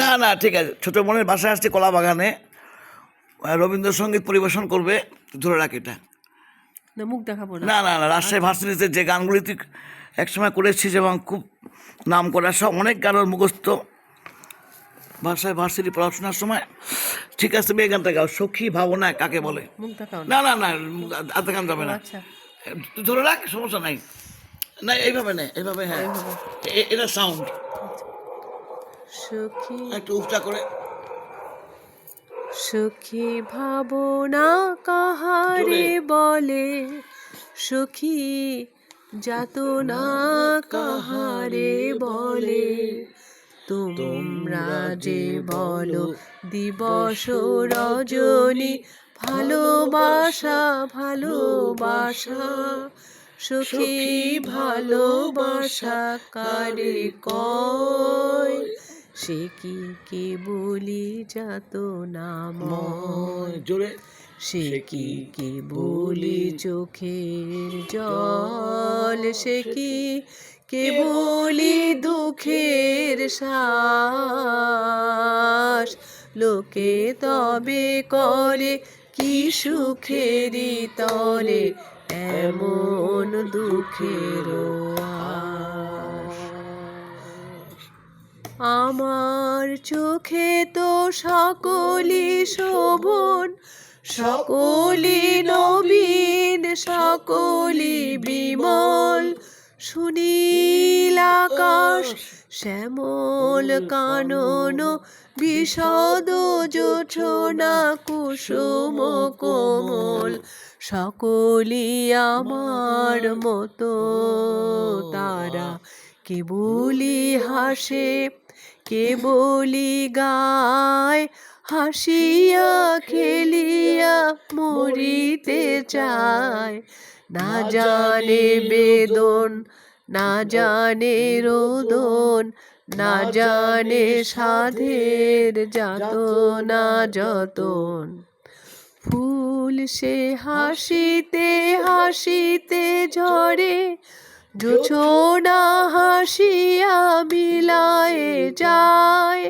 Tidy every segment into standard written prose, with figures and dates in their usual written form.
না না ঠিক আছে, ছোট বোনের বাসায় আসছে কলা বাগানে, রবীন্দ্রসঙ্গীত পরিবেশন করবে, ধরে রাখ এটা। না মুখ দেখাবো না। না না না, রাজশাহী ভার্সিটিতে যে গানগুলি তুই একসময় করেছিস এবং খুব নাম করা, সব অনেক গান ওর মুখস্থ রাজশাহী ভার্সিটি পড়াশোনার সময়। ঠিক আছে, তুমি এই গানটা গাও, সখী ভাবনা কাকে বলে। মুখ দেখাও না না না, আধা গান যাবে না, আচ্ছা তুই ধরে রাখ, সমস্যা নাই। না এইভাবে নে, এইভাবে, হ্যাঁ এটা সাউন্ড সখী একটু উফটা করে। সখী ভাবনা কাহারে বলে, সখী যাতনা কাহারে বলে, তোমরা যে বলো দিবস রজনী, ভালোবাসা ভালোবাসা, সখী ভালোবাসা কারে কয়, সে কি কে বলি যাত নাময়, জোরে, সে কি কে বলি চোখের জল, সে কি কে বলি দুঃখের শ্বাস, লোকে তবে করে কি সুখেরই তরে এমন দুঃখের আশ। আমার চোখে তো সকলি শোভন, সকলি নবীন, সকলি বিমল, সুনীল আকাশ শ্যামল কানন, বিশদ জোছনা কুসুম কোমল, সকলি আমার মতো তারা, কেবলি হাসে কেবলি গায়, হাসিয়া খেলিয়া মরিতে চায়, না জানে বেদন না জানে রোদন, না জানে সাধের যাতনা যতন, ফুল সে হাসিতে হাসিতে ঝরে, জোছনা হাসিয়া বিলায়ে যায়,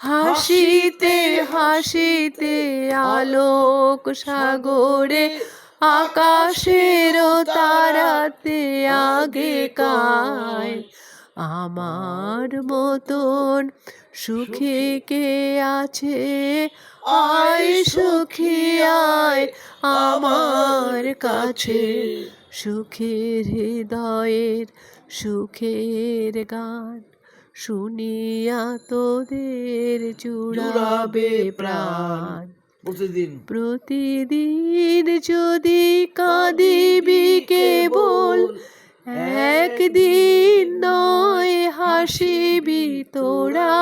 হাসিতে হাসিতে আলোক সাগরে, আকাশের তারাতে আগে কায়, আমার মতন সুখে কে আছে, আয় সুখী আয় আমার কাছে, সুখের হৃদয়ের সুখের গান, শুনিয়া তোদের জুড়াবে প্রাণ, প্রতিদিন যদি কাঁদিবি কেবল, একদিন নয় হাসিবি তোরা,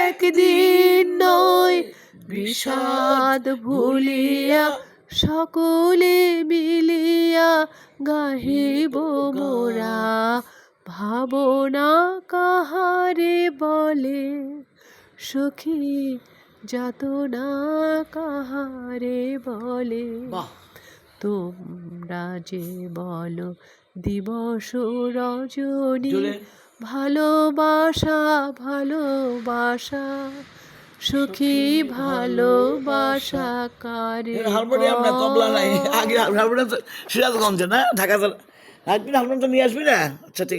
একদিন নয় বিষাদ ভুলিয়া, সকলে মিলিয়া গাহিব মোরা, ভাবনা কাহারে বলে, সখী যাতনা কাহারে বলে, তোমরা যে বলো দিবস রজনী, ভালোবাসা ভালোবাসা, সখী ভালোবাসা কারে হারমোনিয়াম না, তবলা নাই, আগে হারমোনিয়াম সিরাজগঞ্জে না, ঢাকা, হারমোনিয়াম তো নিয়ে আসবি না। আচ্ছা ঠিক